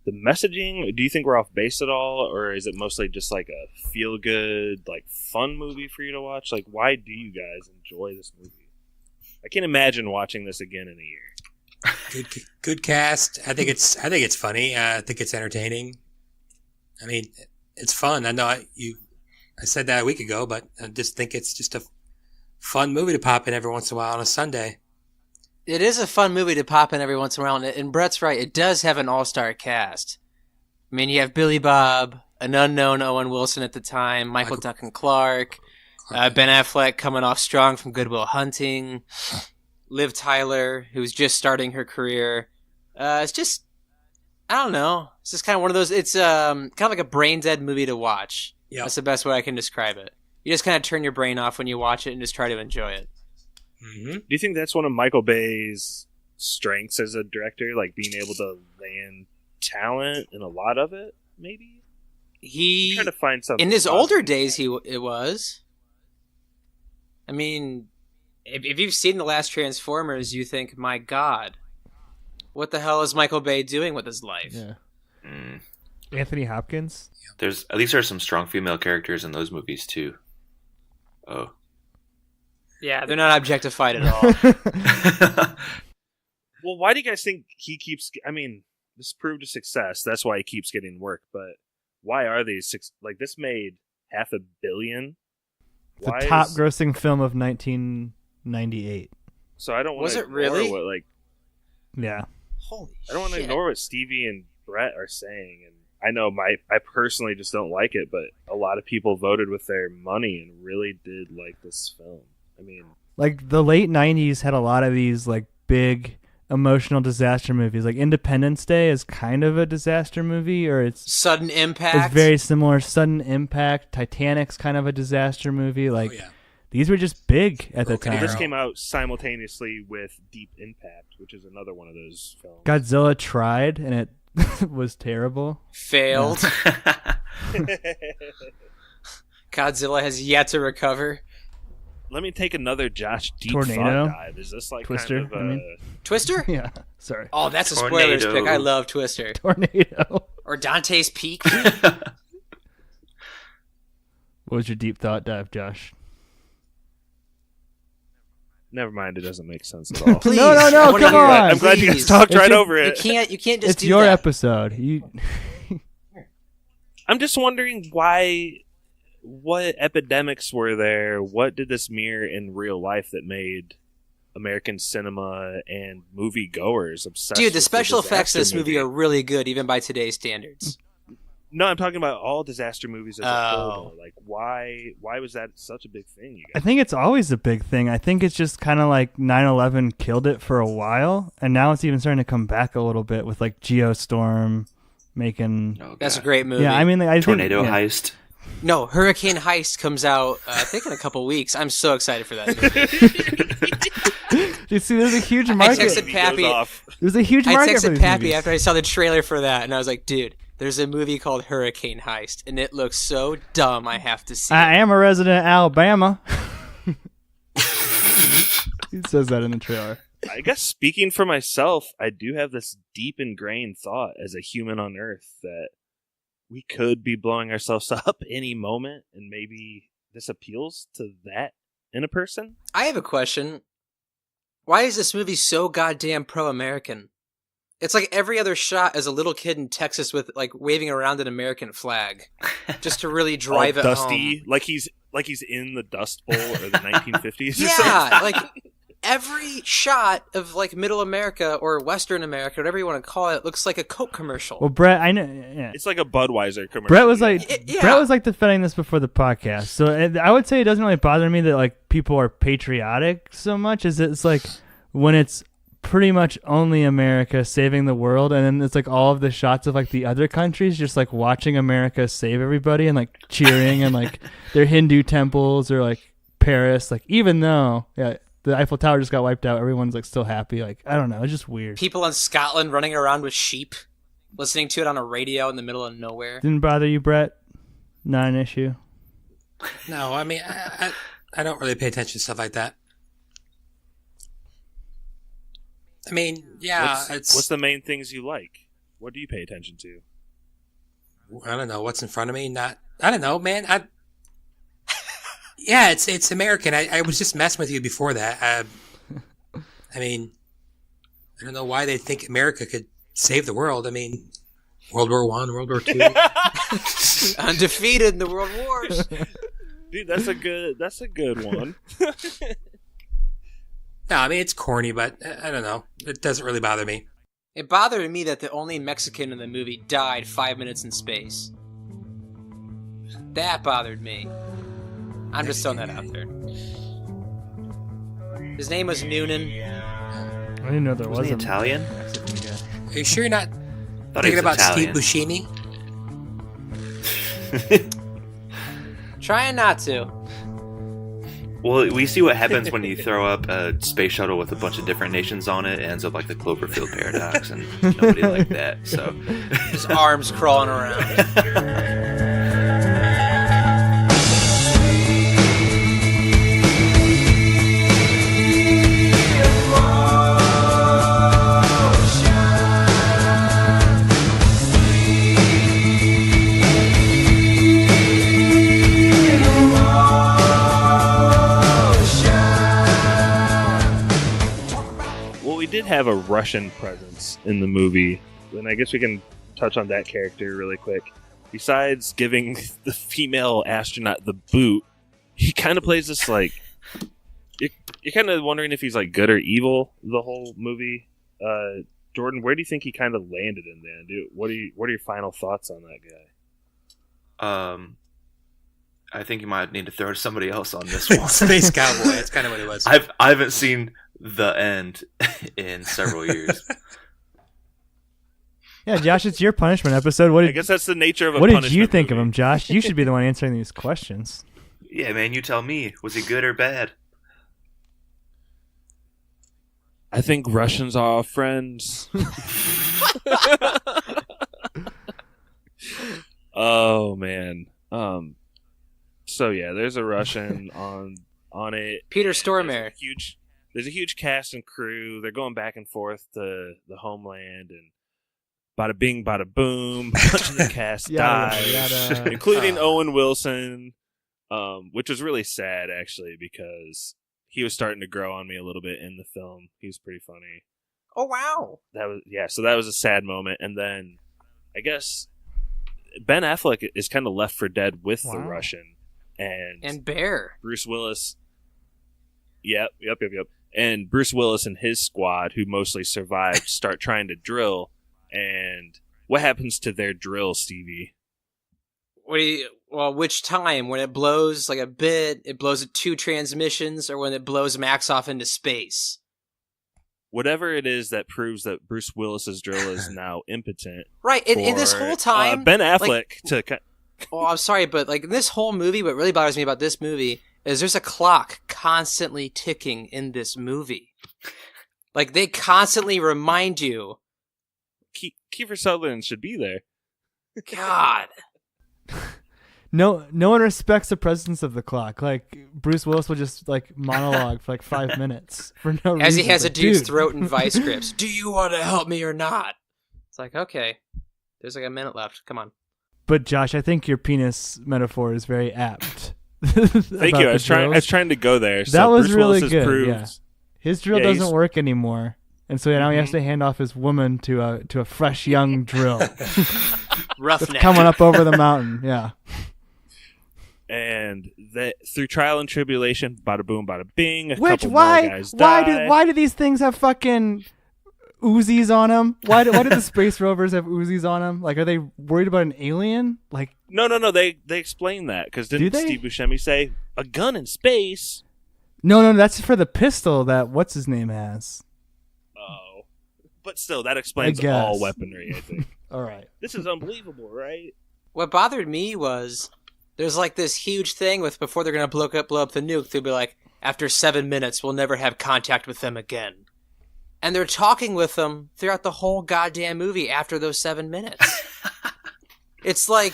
the messaging? Do you think we're off base at all, or is it mostly just like a feel-good, like fun movie for you to watch? Like, why do you guys enjoy this movie? I can't imagine watching this again in a year. Good cast. I think it's funny. I think it's entertaining. I mean, it's fun. I know I said that a week ago, but I just think it's just a fun movie to pop in every once in a while on a Sunday. It is a fun movie to pop in every once in a while, and Brett's right. It does have an all-star cast. I mean, you have Billy Bob, an unknown Owen Wilson at the time, Michael Duncan Clark, Ben Affleck coming off strong from Good Will Hunting, Liv Tyler, who's just starting her career. It's just, I don't know. It's just kind of one of those. It's kind of like a brain dead movie to watch. Yep. That's the best way I can describe it. You just kind of turn your brain off when you watch it and just try to enjoy it. Mm-hmm. Do you think that's one of Michael Bay's strengths as a director, like being able to land talent in a lot of it? Maybe I'm trying to find something in his positive. older days. It was. I mean, if you've seen the last Transformers, you think, my God, what the hell is Michael Bay doing with his life? Yeah. Mm. Anthony Hopkins. There's at least there's some strong female characters in those movies too. Oh. Yeah, they're not objectified at all. Well, why do you guys think he keeps... I mean, this proved a success. That's why he keeps getting work. But why are these... Like, this made $500 million. The top grossing film of 1998. So I don't want Was to it really? What, like, Yeah. Holy I don't want to shit. ignore what Stevie and Brett are saying. And I know I personally just don't like it, but a lot of people voted with their money and really did like this film. I mean... Like, the late 90s had a lot of these, like, big emotional disaster movies. Like, Independence Day is kind of a disaster movie, or it's... Sudden Impact. It's very similar. Sudden Impact. Titanic's kind of a disaster movie. Like, these were just big at the time. This came out simultaneously with Deep Impact, which is another one of those films. Godzilla tried, and it was terrible. Failed. Godzilla has yet to recover. Let me take another Josh deep Tornado? thought dive. Is this like Twister, kind of I mean. Twister? Yeah, sorry. Oh, that's a spoilers pick. I love Twister. Tornado. Or Dante's Peak. What was your deep thought dive, Josh? Never mind, it doesn't make sense at all. Please, no, I wanna come hear it. on. I'm glad you guys Please. talked It's right your- over it. You can't just It's do your that. episode. I'm just wondering what epidemics were there? What did this mirror in real life that made American cinema and movie goers obsessed Dude, the with special effects disaster in this movie are really good, even by today's standards. No, I'm talking about all disaster movies as a Oh. whole. though. Like, why was that such a big thing? You I guys? think it's always a big thing. I think it's just kind of like 9/11 killed it for a while, and now it's even starting to come back a little bit with like Geostorm making. Oh, That's a God. great movie. Yeah, I mean, I think, Tornado yeah. Heist. No, Hurricane Heist comes out, I think, in a couple weeks. I'm so excited for that movie. You see, there's a huge I market. texted Pappy. There's a huge I market for texted these Pappy movies. after I saw the trailer for that, and I was like, dude, there's a movie called Hurricane Heist, and it looks so dumb I have to see I it. am a resident of Alabama. He says that in the trailer. I guess speaking for myself, I do have this deep ingrained thought as a human on Earth that we could be blowing ourselves up any moment, and maybe this appeals to that in a person. I have a question. Why is this movie so goddamn pro-American? It's like every other shot as a little kid in Texas with like waving around an American flag, just to really drive All it dusty, home. like he's in the Dust Bowl or the 1950s. or Yeah, something. like every shot of like Middle America or Western America, whatever you want to call it, looks like a Coke commercial. Well, Brett, I know. Yeah. It's like a Budweiser commercial. Brett was like, Yeah. Brett was like defending this before the podcast. So I would say it doesn't really bother me that like people are patriotic so much. Is it's like when it's pretty much only America saving the world, and then it's like all of the shots of like the other countries just like watching America save everybody and like cheering and like their Hindu temples or like Paris. Like even though the Eiffel Tower just got wiped out, everyone's like still happy. Like I don't know, it's just weird. People in Scotland running around with sheep, listening to it on a radio in the middle of nowhere. Didn't bother you, Brett? Not an issue. No, I mean, I don't really pay attention to stuff like that. I mean, yeah, What's the main things you like? What do you pay attention to? I don't know what's in front of me. I don't know, man. Yeah, it's American. I was just messing with you before that. I mean, I don't know why they think America could save the world. I mean, World War I, World War II. Undefeated in the World Wars. Dude, that's a good one. No, I mean, it's corny, but I don't know. It doesn't really bother me. It bothered me that the only Mexican in the movie died 5 minutes in space. That bothered me. I'm just throwing that out there. His name was Noonan. I didn't know there was Wasn't he a Italian? Mexican guy. Are you sure you're not Thought he thinking was about Steve Italian. Buscemi? Trying not to. Well, we see what happens when you throw up a space shuttle with a bunch of different nations on it. It ends up like the Cloverfield paradox, and nobody liked that. So, His arms crawling around. We did have a Russian presence in the movie, and I guess we can touch on that character really quick. Besides giving the female astronaut the boot, he kind of plays this like you're kind of wondering if he's like good or evil the whole movie. Jordan, where do you think he kind of landed in there? Dude, what are your final thoughts on that guy? I think you might need to throw to somebody else on this one. Space Cowboy. That's kind of what it was. I haven't seen The End in several years. Yeah, Josh, it's your punishment episode. I guess that's the nature of a What punishment did you think movie. of him, Josh? You should be the one answering these questions. Yeah, man, you tell me. Was he good or bad? I think Russians are our friends. Oh man. So yeah, there's a Russian on it. Peter Stormare. There's a huge cast and crew. They're going back and forth to the homeland, and bada bing, bada boom. A bunch of the cast dies, including Owen Wilson, which was really sad actually because he was starting to grow on me a little bit in the film. He was pretty funny. Oh wow. So that was a sad moment, and then I guess Ben Affleck is kind of left for dead with the Russian and Bear. Bruce Willis. Yep. And Bruce Willis and his squad, who mostly survived, start trying to drill. And what happens to their drill, Stevie? Which time? When it blows like a bit, it blows at 2 transmissions, or when it blows Max off into space? Whatever it is that proves that Bruce Willis's drill is now impotent. Right, in this whole time, Ben Affleck Oh, I'm sorry, but like in this whole movie, what really bothers me about this movie is there's a clock constantly ticking in this movie. Like they constantly remind you. Kiefer Sutherland should be there. God. No one respects the presence of the clock. Like Bruce Willis will just like monologue for like 5 minutes for no reason. As he has a dude's Dude. throat in vice grips. Do you want to help me or not? It's like, okay, there's like a minute left. Come on. But Josh, I think your penis metaphor is very apt. Thank you. I was trying to go there. So That was Bruce really Willis good. proved, Yeah. His drill doesn't work anymore, and so now he has to hand off his woman to a fresh young drill. Roughneck. Coming up over the mountain. Yeah. And through trial and tribulation, bada boom, bada bing. A Which couple more guys die. why do these things have fucking Uzis on them? Why do the space rovers have Uzis on them? Like, are they worried about an alien? Like, No. They explain that because didn't Do they? Steve Buscemi say a gun in space? no, that's for the pistol that what's his name has. Oh, but still, that explains guess. all weaponry. I think. All right. This is unbelievable, right? What bothered me was there's like this huge thing with before they're gonna blow up the nuke, they'll be like, after 7 minutes, we'll never have contact with them again. And they're talking with them throughout the whole goddamn movie after those 7 minutes. It's like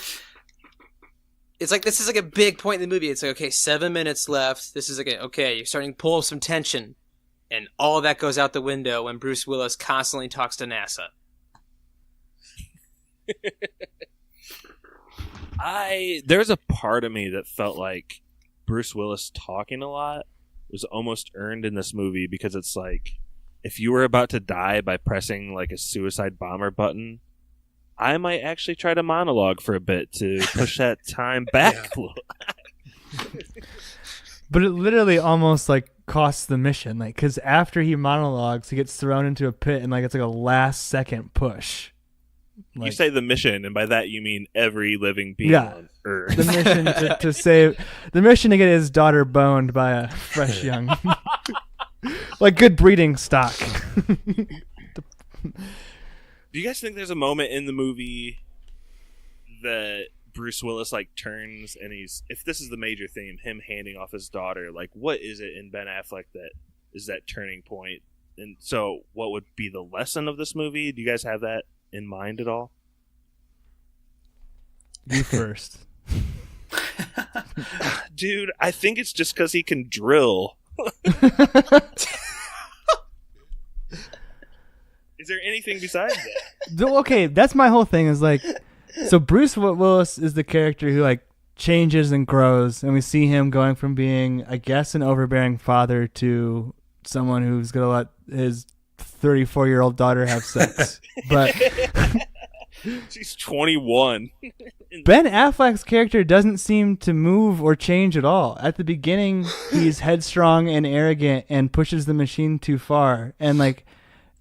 this is like a big point in the movie. It's like, okay, 7 minutes left. This is like, okay, you're starting to pull some tension. And all of that goes out the window when Bruce Willis constantly talks to NASA. There's a part of me that felt like Bruce Willis talking a lot was almost earned in this movie because it's like, if you were about to die by pressing like a suicide bomber button, I might actually try to monologue for a bit to push that time back a little. But it literally almost like costs the mission, like because after he monologues, he gets thrown into a pit, and like it's like a last second push. You Like, say the mission, and by that you mean every living being yeah, on Earth. the mission to save the mission to get his daughter boned by a fresh young. Like good breeding stock. Do you guys think there's a moment in the movie that Bruce Willis like turns and if this is the major theme, him handing off his daughter, like what is it in Ben Affleck that is that turning point? And so what would be the lesson of this movie? Do you guys have that in mind at all? You first. Dude, I think it's just because he can drill. Is there anything besides that? Okay, that's my whole thing is like, so Bruce Willis is the character who like changes and grows, and we see him going from being, I guess, an overbearing father to someone who's going to let his 34-year-old daughter have sex. But she's 21. Ben Affleck's character doesn't seem to move or change at all. At the beginning, he's headstrong and arrogant and pushes the machine too far. And like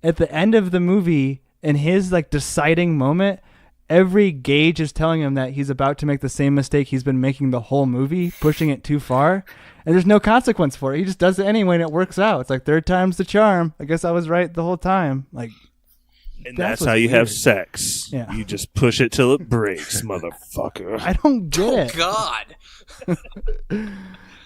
at the end of the movie, in his like deciding moment, every gauge is telling him that he's about to make the same mistake he's been making the whole movie, pushing it too far. And there's no consequence for it. He just does it anyway and it works out. It's like third time's the charm. I guess I was right the whole time. Like, and that's how you have sex. Yeah. You just push it till it breaks, motherfucker. I don't get it. God.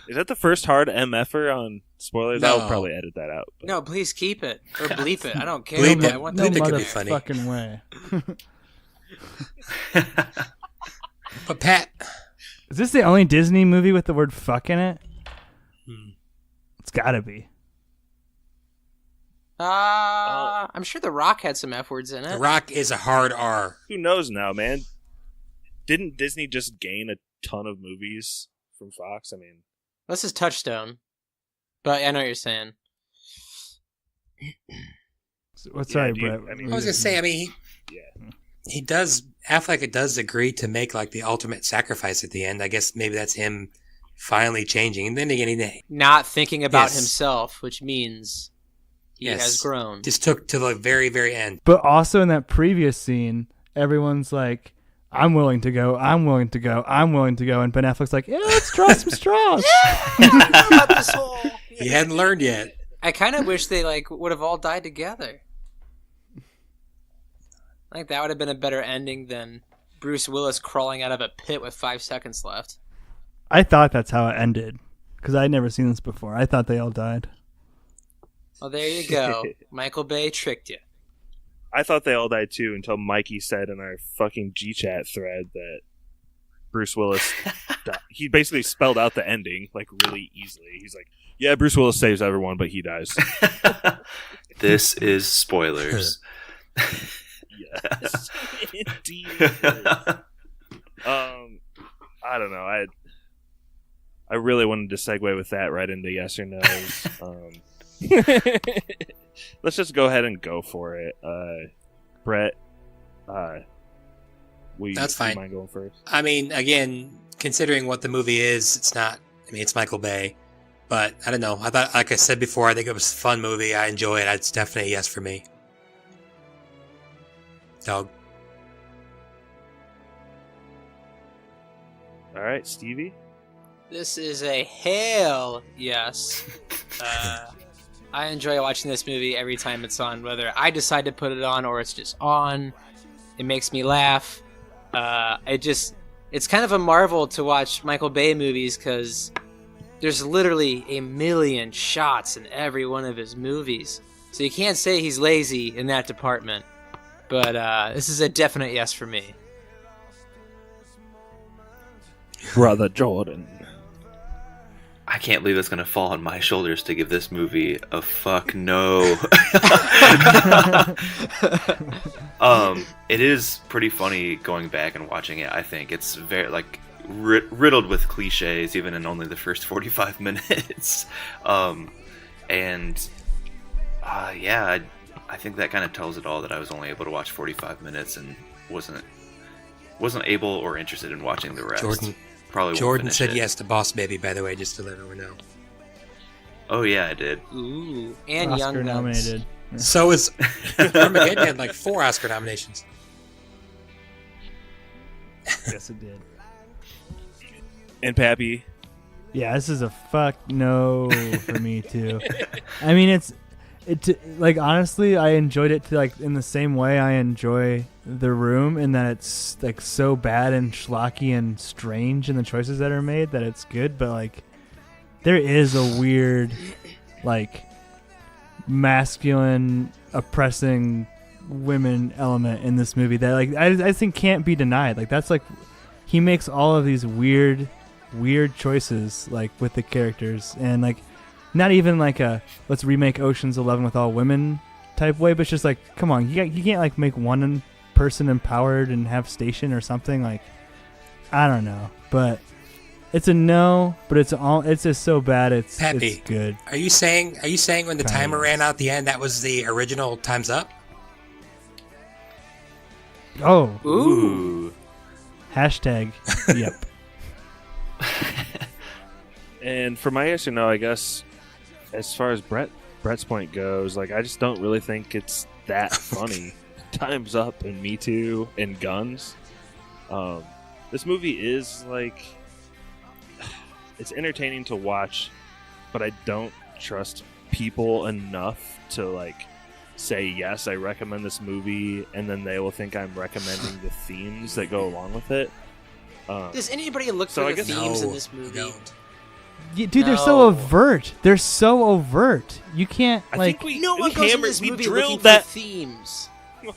Is that the first hard MFer on spoilers? No. I'll probably edit that out. No, please keep it or bleep it. I don't care. Bleep but it. I want No that to could be be funny. motherfucking way. But Pat, Is this the only Disney movie with the word fuck in it? It's gotta be. I'm sure The Rock had some F words in it. The Rock is a hard R. Who knows now, man? Didn't Disney just gain a ton of movies from Fox? I mean, This is Touchstone. But I know what you're saying. Sorry, Brett. I was gonna say, I mean, he does. Affleck does agree to make like the ultimate sacrifice at the end. I guess maybe that's him finally changing. And then again, Not thinking about Yes. himself, which means he has grown. Just took to the very, very end. But also in that previous scene, everyone's like, I'm willing to go, I'm willing to go, I'm willing to go. And Ben Affleck's like, yeah, let's draw some straws. He hadn't learned yet. I kind of wish they like would have all died together. I think that would have been a better ending than Bruce Willis crawling out of a pit with 5 seconds left. I thought that's how it ended because I'd never seen this before. I thought they all died. Well, there you go. Michael Bay tricked you. I thought they all died too until Mikey said in our fucking G-chat thread that Bruce Willis died. He basically spelled out the ending like really easily. He's like, yeah, Bruce Willis saves everyone, but he dies. This is spoilers. Yes, indeed. I don't know. I really wanted to segue with that right into yes or no's. Let's just go ahead and go for it. Brett, That's fine. You mind going first? I mean, again, considering what the movie is, it's not. I mean, it's Michael Bay, but I don't know. I thought, like I said before, I think it was a fun movie. I enjoy it. It's definitely a yes for me. Dog. All right, Stevie. This is a hell yes. I enjoy watching this movie every time it's on, whether I decide to put it on or it's just on. It makes me laugh. It's kind of a marvel to watch Michael Bay movies because there's literally a million shots in every one of his movies. So you can't say he's lazy in that department. But this is a definite yes for me. Brother Jordan. I can't believe it's going to fall on my shoulders to give this movie a fuck no. It is pretty funny going back and watching it. I think it's very like riddled with cliches, even in only the first 45 minutes. I think that kind of tells it all that I was only able to watch 45 minutes and wasn't able or interested in watching the rest. Jordan said yes to Boss Baby, by the way, just to let everyone know. Oh yeah, I did. Ooh, and Oscar Young Guns. nominated. So is Armageddon had like 4 Oscar nominations. Yes, it did. And Pappy, Yeah, this is a fuck no for me too. I mean, like honestly, I enjoyed it to like in the same way I enjoy The Room, in that it's like so bad and schlocky and strange in the choices that are made that it's good. But like, there is a weird, like, masculine oppressing women element in this movie that like I think can't be denied. Like that's like he makes all of these weird choices like with the characters, and like not even like a let's remake Ocean's 11 with all women type way, but it's just like, come on, you can't like make one person empowered and have station or something. Like, I don't know, but it's a no. But it's just so bad. It's good. Are you saying when the timer ran out at the end, that was the original Time's Up? Oh, ooh. Hashtag. Yep. And for my yes or no, I guess as far as Brett's point goes, like I just don't really think it's that funny. Time's Up and Me Too and Guns. This movie is like, it's entertaining to watch, but I don't trust people enough to like say yes, I recommend this movie, and then they will think I'm recommending the themes that go along with it. Does anybody look for the themes in this movie? Yeah, dude, they're so overt. They're so overt. You can't like. No one goes in this movie looking for that themes.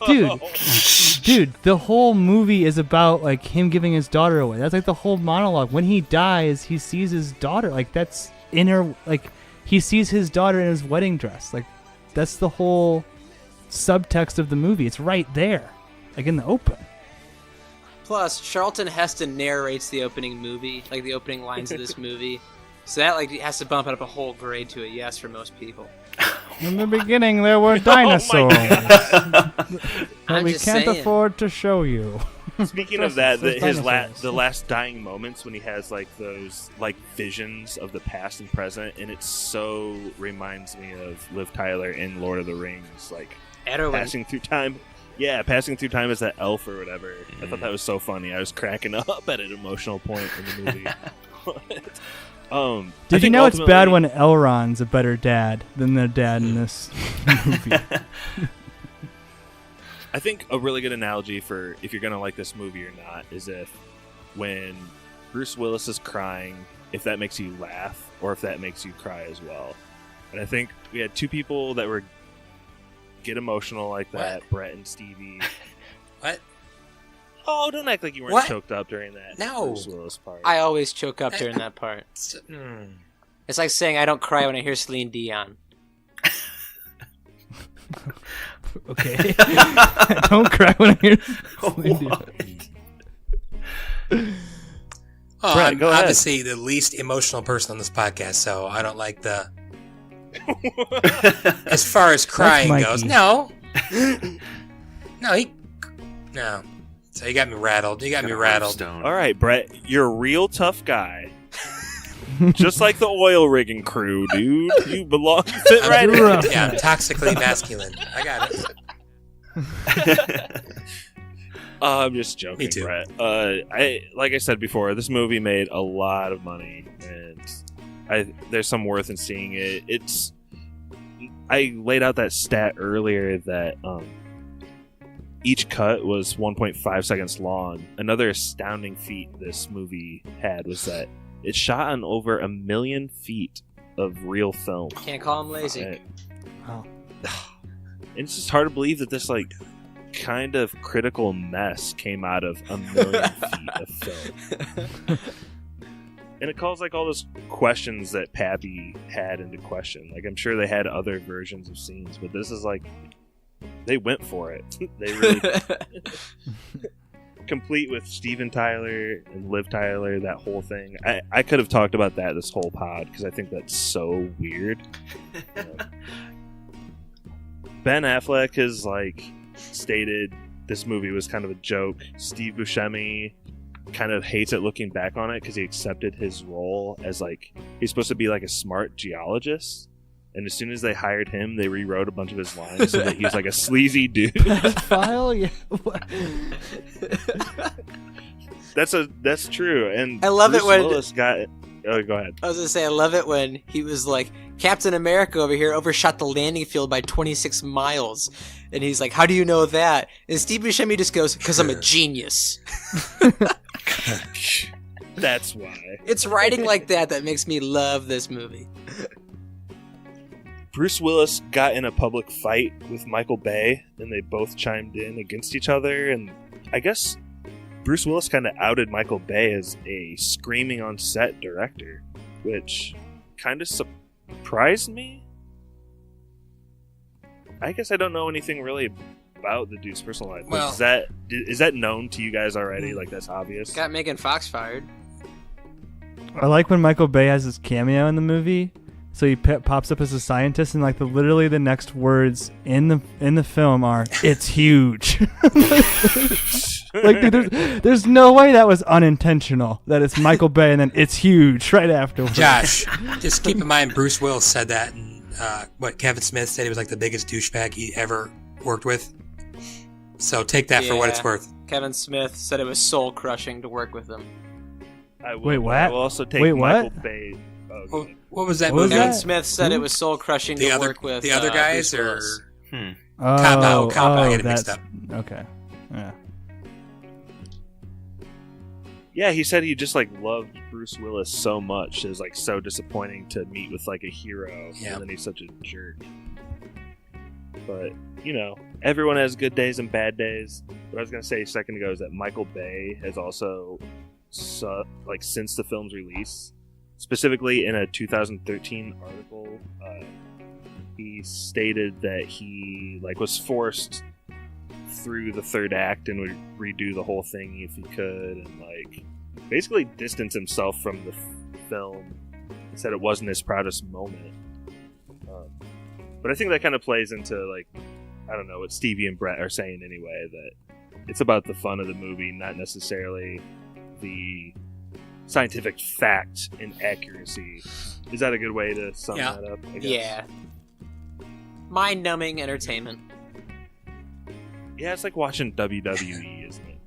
Dude, the whole movie is about like him giving his daughter away. That's like the whole monologue. When he dies, he sees his daughter. Like that's like he sees his daughter in his wedding dress. Like that's the whole subtext of the movie. It's right there, like in the open. Plus, Charlton Heston narrates the opening movie, like the opening lines of this movie. So that like has to bump it up a whole grade to a yes for most people. In the beginning, there were dinosaurs. But we just can't saying. afford to show you. Speaking of that, the last dying moments when he has like those like visions of the past and present, and it so reminds me of Liv Tyler in Lord of the Rings, like Erwin. passing through time. Yeah, passing through time as that elf or whatever. I thought that was so funny. I was cracking up at an emotional point in the movie. Did you know it's bad when Elrond's a better dad than the dad in this movie? I think a really good analogy for if you're going to like this movie or not is if when Bruce Willis is crying, if that makes you laugh or if that makes you cry as well. And I think we had two people that were get emotional like that, What? Brett and Stevie. What? Oh, don't act like you weren't What? choked up during that No. Bruce Willis part. I always choke up during that part. It's like saying I don't cry when I hear Celine Dion. Okay. Don't cry when I hear Celine Dion. Oh, Brett, I'm go ahead. obviously the least emotional person on this podcast, so I don't like the. As far as crying Mikey. goes, no. No. So you got me rattled. All right, Brett, you're a real tough guy. Just like the oil rigging crew, dude. You belong. Fit right in. Yeah, I'm toxically masculine. I got it. I'm just joking, Me too. Brett. Like I said before, this movie made a lot of money, and there's some worth in seeing it. I laid out that stat earlier that each cut was 1.5 seconds long. Another astounding feat this movie had was that it shot on over 1 million feet of real film. Can't call him lazy. And it's just hard to believe that this like kind of critical mess came out of 1 million feet of film. And it calls like all those questions that Pappy had into question. Like I'm sure they had other versions of scenes, but this is like they went for it. They really complete with Steven Tyler and Liv Tyler, that whole thing. I could have talked about that this whole pod because I think that's so weird. Ben Affleck has like stated this movie was kind of a joke. Steve Buscemi kind of hates it looking back on it because he accepted his role as like he's supposed to be like a smart geologist, and as soon as they hired him, they rewrote a bunch of his lines so that he's like a sleazy dude. File, yeah. That's true, and I love Bruce it when Willis got Oh, go ahead. I was gonna say, I love it when he was like, Captain America over here overshot the landing field by 26 miles. And he's like, how do you know that? And Steve Buscemi just goes, because I'm a genius. That's why. It's writing like that makes me love this movie. Bruce Willis got in a public fight with Michael Bay, and they both chimed in against each other, and I guess Bruce Willis kind of outed Michael Bay as a screaming on set director, which kind of surprised me. I guess I don't know anything really about the dude's personal life. Well, is that known to you guys already? Like, that's obvious? Got Megan Fox fired. I like when Michael Bay has his cameo in the movie. So he pops up as a scientist, and like literally the next words in the film are "It's huge." Like, dude, there's no way that was unintentional. That it's Michael Bay, and then "It's huge" right afterwards. Josh, just keep in mind Bruce Willis said that, and Kevin Smith said he was like the biggest douchebag he ever worked with. So take that for what it's worth. Kevin Smith said it was soul crushing to work with him. Wait, what? I will also take Wait, Michael what? Bay. What was that What was movie? Kevin that? Smith said it was soul crushing to work with the other guys, Bruce or Willis. Cop Out. I get it mixed that's up. okay. Yeah. Yeah, he said he just like loved Bruce Willis so much. It was like so disappointing to meet with like a hero, and then he's such a jerk. But you know, everyone has good days and bad days. What I was gonna say a second ago is that Michael Bay has also, like since the film's release, specifically in a 2013 article, he stated that he like was forced through the third act and would redo the whole thing if he could, and like basically distance himself from the film. He said it wasn't his proudest moment. But I think that kind of plays into like, I don't know, what Stevie and Brett are saying anyway, that it's about the fun of the movie, not necessarily the scientific fact and accuracy. Is that a good way to sum that up? I guess? Yeah. Mind-numbing entertainment. Yeah, it's like watching WWE, isn't it?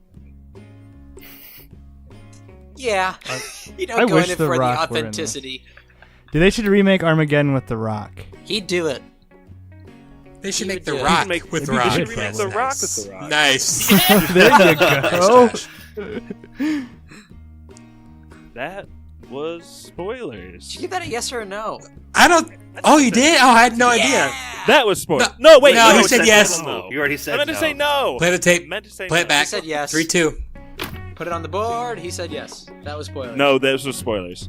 Yeah. You I don't go wish in it The for the Rock were in this. authenticity. Dude, they should remake Armageddon with The Rock. He'd do it. They should He make would The do it. Rock Make- with they The Rock. should remake The Rock with The Rock. Nice. There you go. That was spoilers. Did you give that a yes or a no? I don't. Oh, you did? Oh, I had no idea. That was spoilers. No, wait. No, he it said yes. No. You already said I meant to no. say no. Play the tape. I meant to say Play no. it back. He said yes. 3-2. Put it on the board. He said yes. That was spoiler. No, those were spoilers.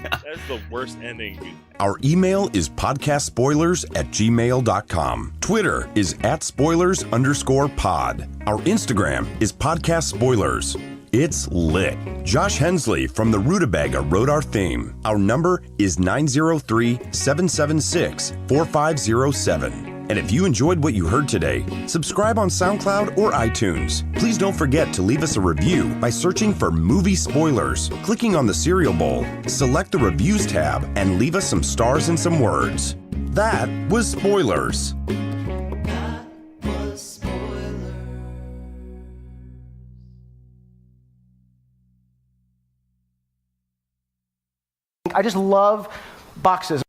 That's the worst ending. Our email is podcastspoilers@gmail.com. Twitter is @spoilers_pod. Our Instagram is podcastspoilers. It's lit. Josh Hensley from the Rutabaga wrote our theme. Our number is 903-776-4507. And if you enjoyed what you heard today, subscribe on SoundCloud or iTunes. Please don't forget to leave us a review by searching for Movie Spoilers, clicking on the cereal bowl, select the Reviews tab, and leave us some stars and some words. That was Spoilers. I just love boxes.